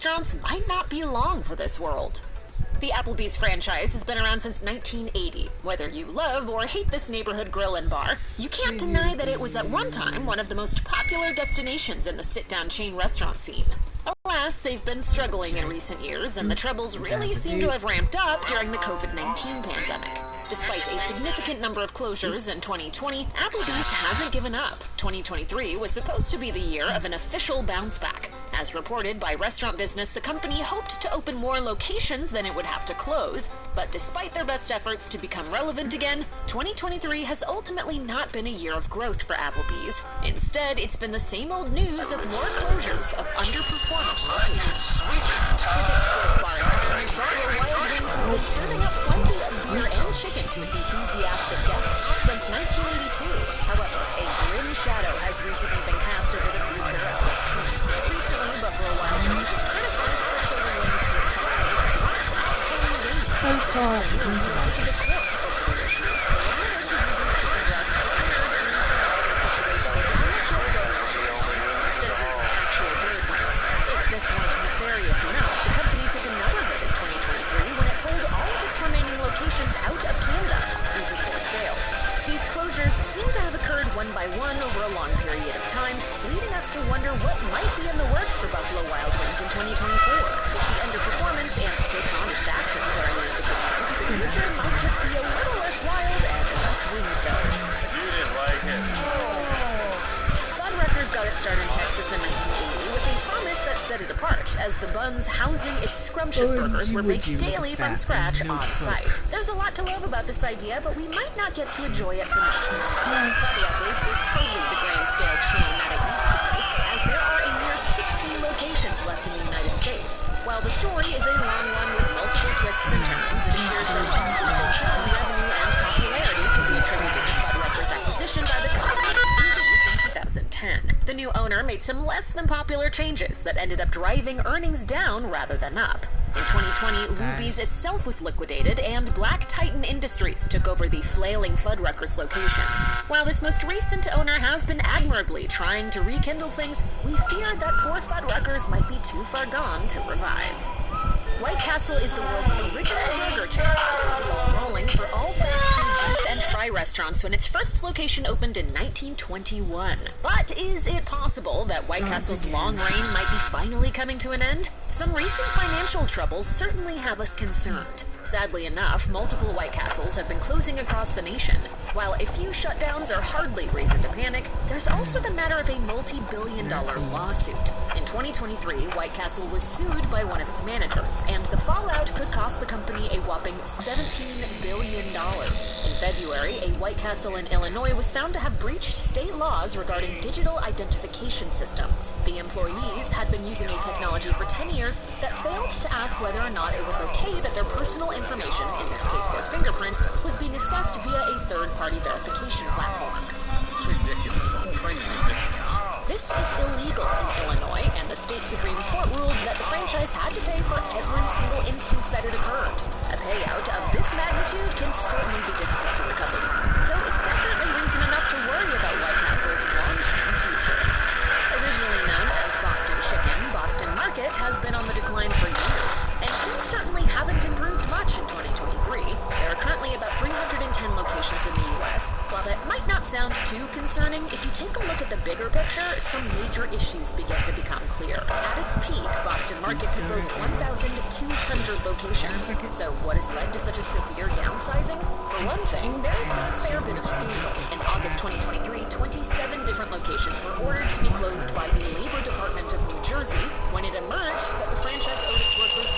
restaurants might not be long for this world. The Applebee's franchise has been around since 1980. Whether you love or hate this neighborhood grill and bar, you can't deny that it was at one time one of the most popular destinations in the sit-down chain restaurant scene. Alas, they've been struggling in recent years, and the troubles really seem to have ramped up during the COVID-19 pandemic. Despite a significant number of closures in 2020, Applebee's hasn't given up. 2023 was supposed to be the year of an official bounce back. As reported by Restaurant Business, the company hoped to open more locations than it would have to close, but despite their best efforts to become relevant again, 2023 has ultimately not been a year of growth for Applebee's. Instead, it's been the same old news of more closures of underperforming locations. Cricket Sports Bar and Company, Buffalo Wild Wings has been serving up plenty of beer and chicken to its enthusiastic guests since 1982. However, a grim shadow has recently been cast over the future of this chain. Recently, Buffalo Wild Wings was criticized for serving wings to its customers without paying wings. Taking to court over the issue. If this weren't nefarious enough, the company took another hit in 2023 when it pulled all of its remaining locations out of Canada due to poor sales. These closures seem to have occurred one by one over a long period of time, leading us to wonder what might be in the works for Buffalo Wild Wings in 2024. If the underperformance and dishonest actions are any indication, the future might just be a little less wild and less wing-filled. You didn't like it. Fuddruckers got its start in Texas in 1980 with a promise that set it apart, as the buns housing its scrumptious burgers were baked daily from scratch on site. There's a lot to love about this idea, but we might not get to enjoy it for much more. Fuddruckers is hardly the grand-scale chain that it used to be, as there are a mere 60 locations left in the United States. While the story is a long one with multiple twists and turns, it appears that consistent strong revenue and popularity can be attributed to Fuddruckers' acquisition by the company in 2010. The new owner made some less than popular changes that ended up driving earnings down rather than up. In 2020, Luby's itself was liquidated, and Black Titan Industries took over the flailing Fuddruckers locations. While this most recent owner has been admirably trying to rekindle things, we fear that poor Fuddruckers might be too far gone to revive. White Castle is the world's original burger chain, rolling for all fast food beef and fry restaurants when its first location opened in 1921. But is it possible that White Castle's long reign might be finally coming to an end? Some recent financial troubles certainly have us concerned. Sadly enough, multiple White Castles have been closing across the nation. While a few shutdowns are hardly reason to panic, there's also the matter of a multi-billion-dollar lawsuit. In 2023, White Castle was sued by one of its managers, and the fallout could cost the company a whopping $17 billion. In February, a White Castle in Illinois was found to have breached state laws regarding digital identification systems. The employees had been using a technology for 10 years that failed to ask whether or not it was okay that their personal information, in this case their fingerprints, was being assessed via a third-party verification platform. It's ridiculous. The whole thing is ridiculous. This is illegal in Illinois, and the state Supreme Court ruled that the franchise had to pay for every single instance that it occurred. A payout of this magnitude can certainly be difficult to recover from, so it's definitely reason enough to worry about White Castle's long-term future. Originally known as Boston Chicken, Boston Market has been on the decline for years, and things certainly haven't improved much in 2023. There are currently about 310 locations in the U.S. While that might not sound too concerning, if you take a look at the bigger picture, some major issues begin to become clear. At its peak, Boston Market could boast 1,200 locations. So what has led to such a severe downsizing? For one thing, there's been a fair bit of scandal. In August 2023, 27 different locations were ordered to be closed by the Labor Department of New Jersey when it emerged that the franchise owed its workers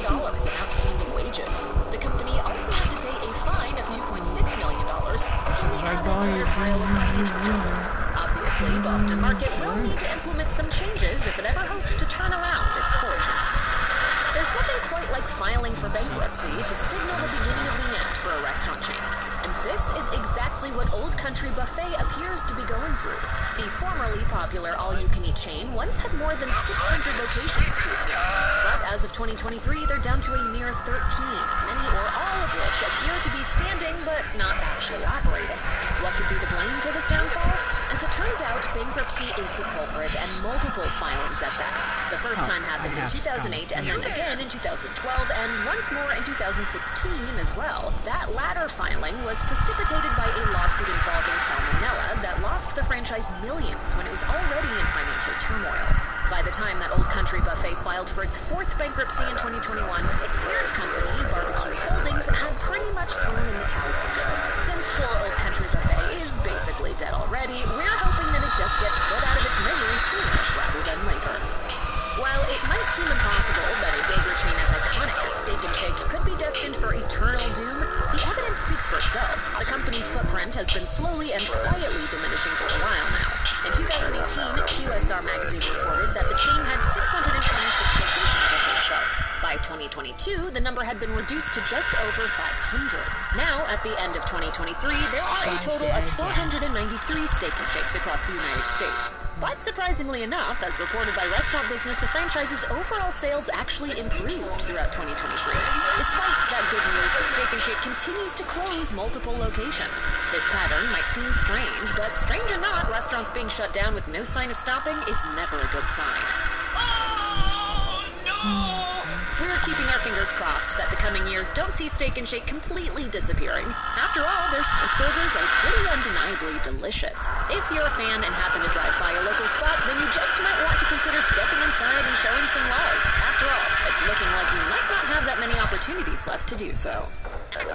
$600,000 in outstanding wages. The company also had to pay a fine of $2.6 million, which will be added to their pile of financial troubles. Obviously, Boston Market will need to implement some changes if it ever hopes to turn around its fortunes. There's nothing quite like filing for bankruptcy to signal the beginning of the end for a restaurant chain. And this is exactly what Old Country Buffet appears to be going through. The formerly popular all-you-can-eat chain once had more than 600 locations to its name. But as as of 2023, they're down to a mere 13, many or all of which appear to be standing but not actually operating. What could be to blame for this downfall? As it turns out, bankruptcy is the culprit, and multiple filings at that. The first time happened in 2008, and then again in 2012, and once more in 2016 as well. That latter filing was precipitated by a lawsuit involving salmonella that lost the franchise millions when it was already in financial turmoil. By the time that Old Country Buffet filed for its fourth bankruptcy in 2021, its parent company, Barbecue Holdings, had pretty much thrown in the towel for good. Since poor Old Country Buffet is basically dead already, we're hoping that it just gets put out of its misery sooner rather than later. While it might seem impossible that a bagel chain as iconic as Steak and Shake could be destined for eternal doom, the evidence speaks for itself. The company's footprint has been slowly and quietly diminishing for a while now. In 2018, QSR Magazine reported that the chain had 626 locations at its start. By 2022, the number had been reduced to just over 500. Now, at the end of 2023, there are a total of 493 Steak and Shakes across the United States. But surprisingly enough, as reported by Restaurant Business, the franchise's overall sales actually improved throughout 2023. Despite that good news, Steak and Shake continues to close multiple locations. This pattern might seem strange, but strange or not, restaurants being shut down with no sign of stopping is never a good sign. We're keeping our fingers crossed that the coming years don't see Steak and Shake completely disappearing. After all, their steak burgers are pretty undeniably delicious. If you're a fan and happen to drive by a local spot, then you just might want to consider stepping inside and showing some love. After all, it's looking like you might not have that many opportunities left to do so.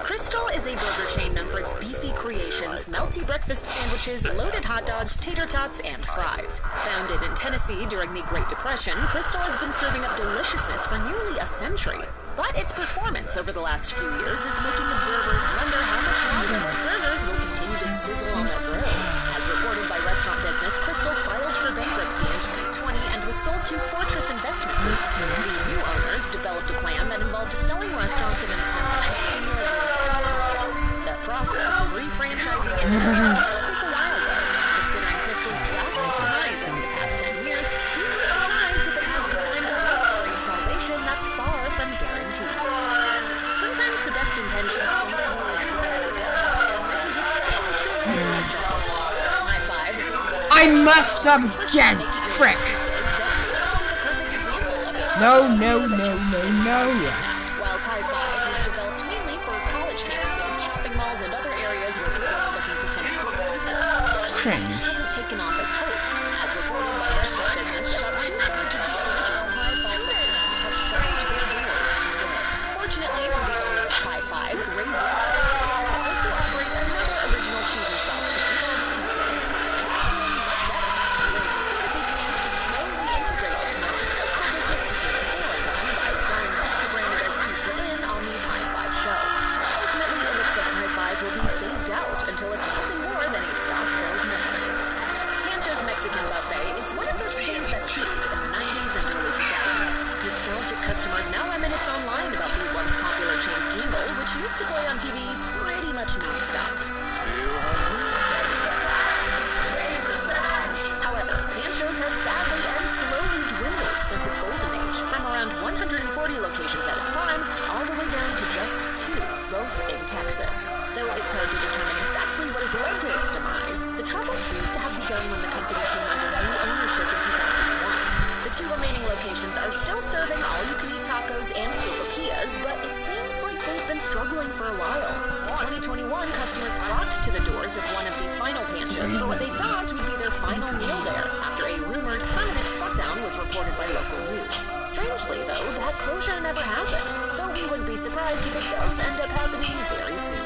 Crystal is a burger chain known for its beefy creations, melty breakfast sandwiches, loaded hot dogs, tater tots, and fries. Founded in Tennessee during the Great Depression, Crystal has been serving up deliciousness for nearly a century. But its performance over the last few years is making observers wonder how much longer those burgers will continue to sizzle on their grills. As reported by Restaurant Business, Crystal filed for bankruptcy in 2020 and was sold to Fortress Investment Group. The new owners developed a plan that involved selling restaurants in an attempt to stimulate profits. That process of refranchising in this area took a while though. Considering Crystal's drastic demise over the past 10 years, we'd be surprised if it has the time to wait for a salvation that's far from guaranteed. Sometimes the best intentions don't yield the best results, and this is especially true in the restaurant business. My five is I must object, frick. No. While Pie 5 was developed mainly for college campuses, shopping malls, and other areas where people are looking for some quick pizza, it hasn't taken off as hoped. As reported by Restaurant Business, about 2/3 of the original Pie 5 locations have shuttered their doors for good. Fortunately for the owner of Pie 5, Ray Restaurant will also operate another original cheese and sauce chain called Pizza Inn. It's doing much better. Ray reportedly plans to slowly integrate its most successful business into its foreign one by selling pizza branded as Pizza Inn on the Pie 5 shelves. Ultimately, it looks like Pie 5 will be phased out until it's nothing more than a sauce-filled memory. Pancho's Mexican Buffet is one of those chains that peaked in the 90s and early 2000s. Nostalgic customers now reminisce online about the once popular chain's jingle, which used to play on TV pretty much non-stop. However, Pancho's has sadly and slowly dwindled since its golden age, from around 140 locations at its prime, all the way down to just 2, both in Texas. Though it's hard to determine exactly what has led to its demise, the trouble seems to have begun when the company came under new ownership in 2001. The 2 remaining locations are still serving all-you-can-eat tacos and sopapillas, but it seems like they've been struggling for a while. In 2021, customers flocked to the doors of one of the final Panchos for what they thought would be their final meal there, after a rumored permanent shutdown was reported by local news. Strangely, though, that closure never happened, though we wouldn't be surprised if it does end up happening very soon.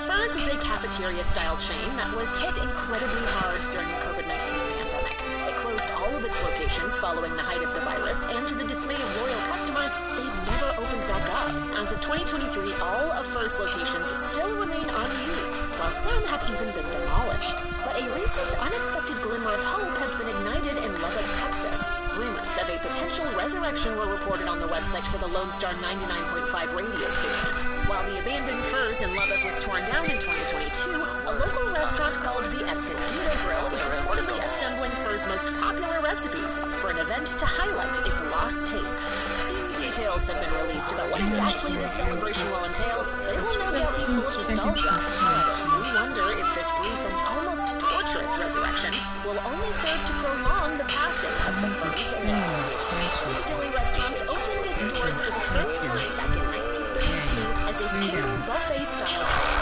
Fur's is a cafeteria-style chain that was hit incredibly hard during the COVID-19 pandemic. It closed all of its locations following the height of the virus, and to the dismay of loyal customers, they've never opened back up. As of 2023, all of Fur's locations still remain unused, while some have even been demolished. But a recent unexpected glimmer of hope has been ignited in Lubbock, Texas. Rumors of a potential resurrection were reported on the website for the Lone Star 99.5 radio station. While the abandoned Fur's in Lubbock was torn down in 2022, a local restaurant called the Escondido Grill is reportedly assembling Fur's most popular recipes for an event to highlight its lost tastes. Few what exactly this celebration will entail, it will no doubt be full of nostalgia. However, we wonder if this brief and almost torturous resurrection will only serve to prolong the passing of the Buns elite. Piccadilly Restaurants opened its doors for the first time back in 1932 as a single buffet-style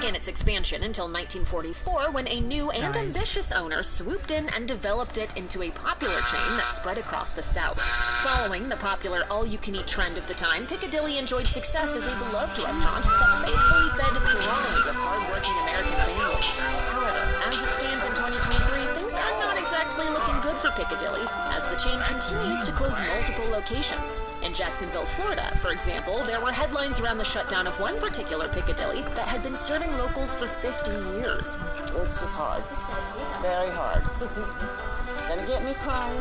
began its expansion until 1944 when a new and ambitious owner swooped in and developed it into a popular chain that spread across the South. Following the popular all-you-can-eat trend of the time, Piccadilly enjoyed success as a beloved restaurant that faithfully fed throngs of hard-working American families. However, as it stands in 2023, things are not exactly looking good for Piccadilly as the chain continues to close multiple locations. In Jacksonville, Florida, for example, there were headlines around the shutdown of one particular Piccadilly that had been serving locals for 50 years. It's just hard. Very hard. Gonna get me crying.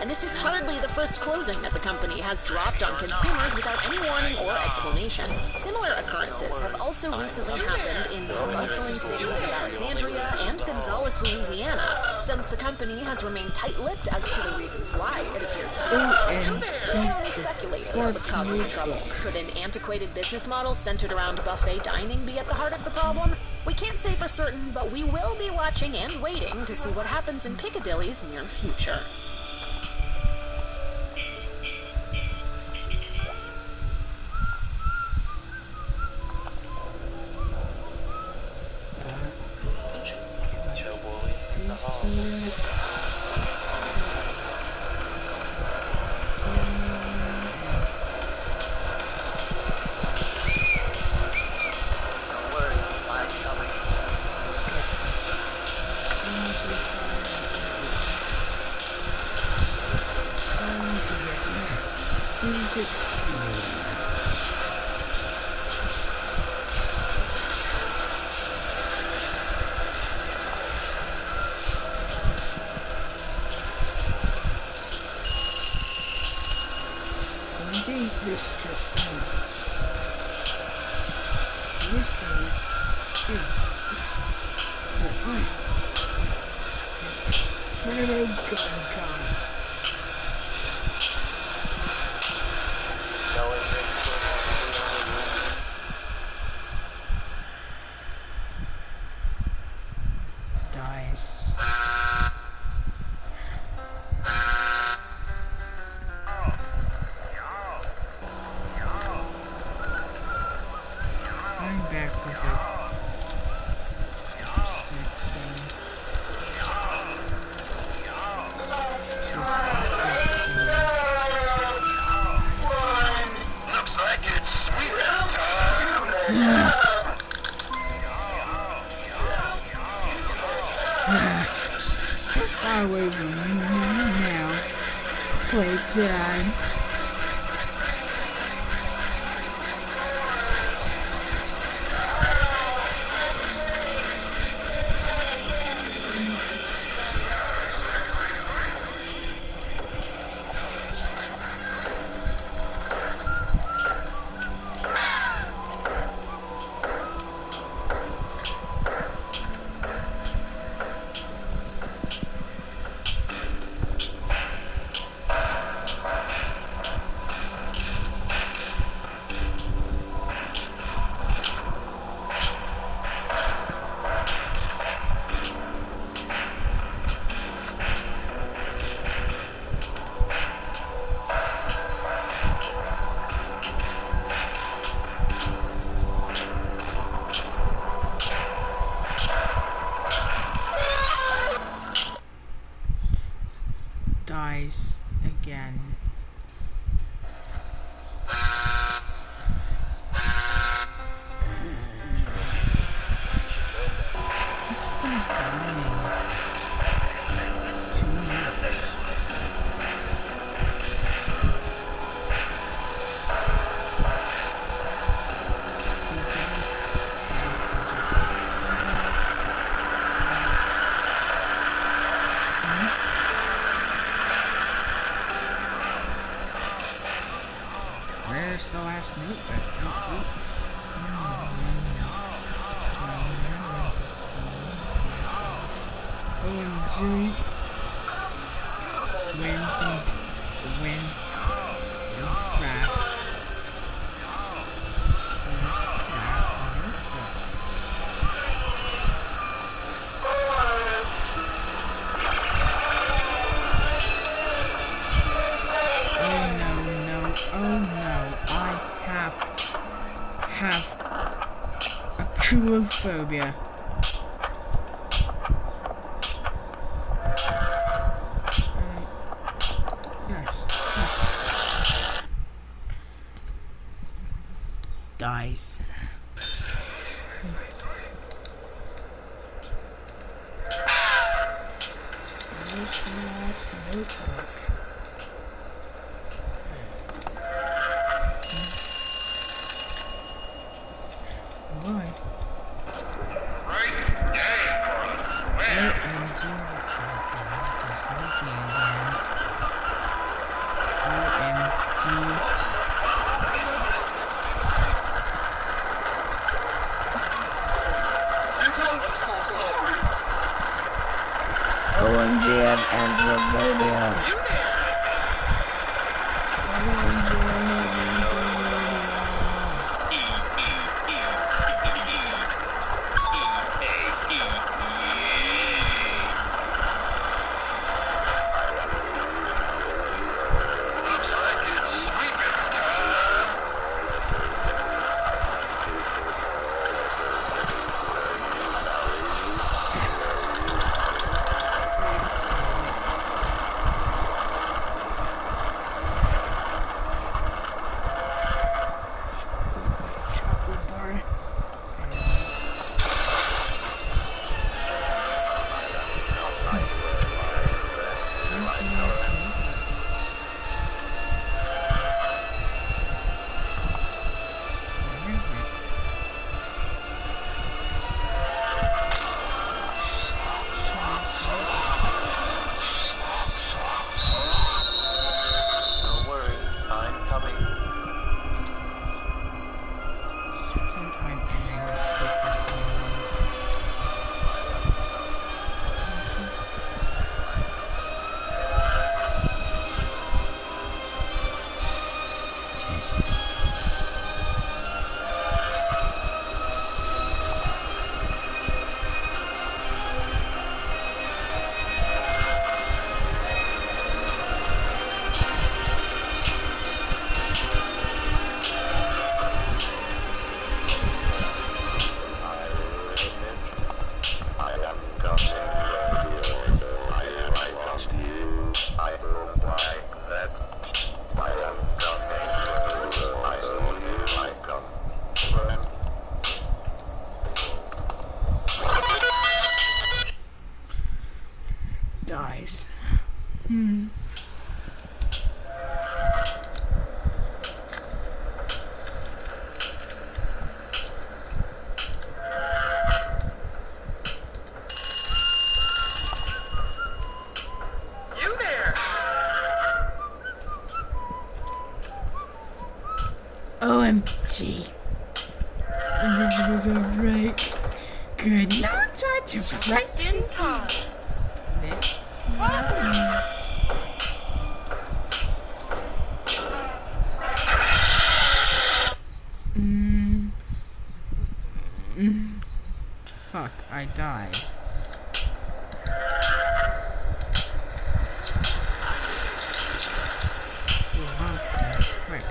And this is hardly the first closing that the company has dropped on consumers without any warning or explanation. Similar occurrences have also recently happened in the bustling cities of Alexandria and Gonzales, Louisiana, since the company has remained tight-lipped as to the reasons why it appears to be closing. We can only speculate about what's causing the trouble. Could an antiquated business model centered around buffet dining be at the heart of the problem? We can't say for certain, but we will be watching and waiting to see what happens in Piccadilly's near future. Away from me now. Playtime. Dies again. Where's the last note? OMG. Wind crash. have acrophobia. Yes. Dice. OMG, I'm Anthrophobia. Don't worry, I'm coming. Dice. You there! OMG. This was a break. Good. Now time to Just in time. Fuck, I died. Quick.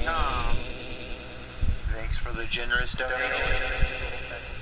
Tom. Thanks for the generous donation.